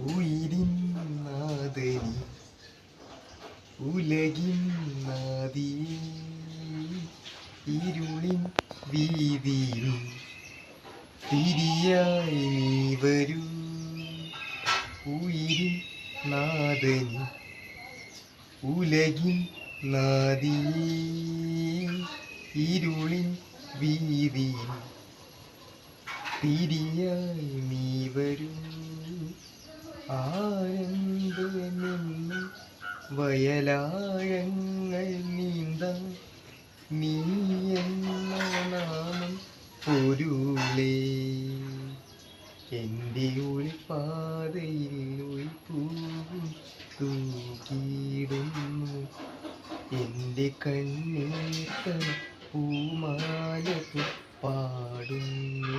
ഉയിരിൻ നാദനി ഉലകിൻ നാദിയേ ഇരുളിൻ വീതിയിൽ തിരിയായി നീ വരൂ. ഉയിരിൻ നാദനി ഉലകിൻ നാദിയേ ഇരുളിൻ വീതിയിൽ തിരിയായി നീ വരൂ. ആനന്ദമെന്നും വയലാഴങ്ങൾ നീന്താൻ നീ എന്ന നാമം പൊരുളേ. എൻ്റെ ഒളിപ്പാതയിൽ ഒളിപ്പൂവും തൂക്കിയിടുന്നു. എൻ്റെ കണ്ണീർത്ത പൂമാല പാടുന്നു.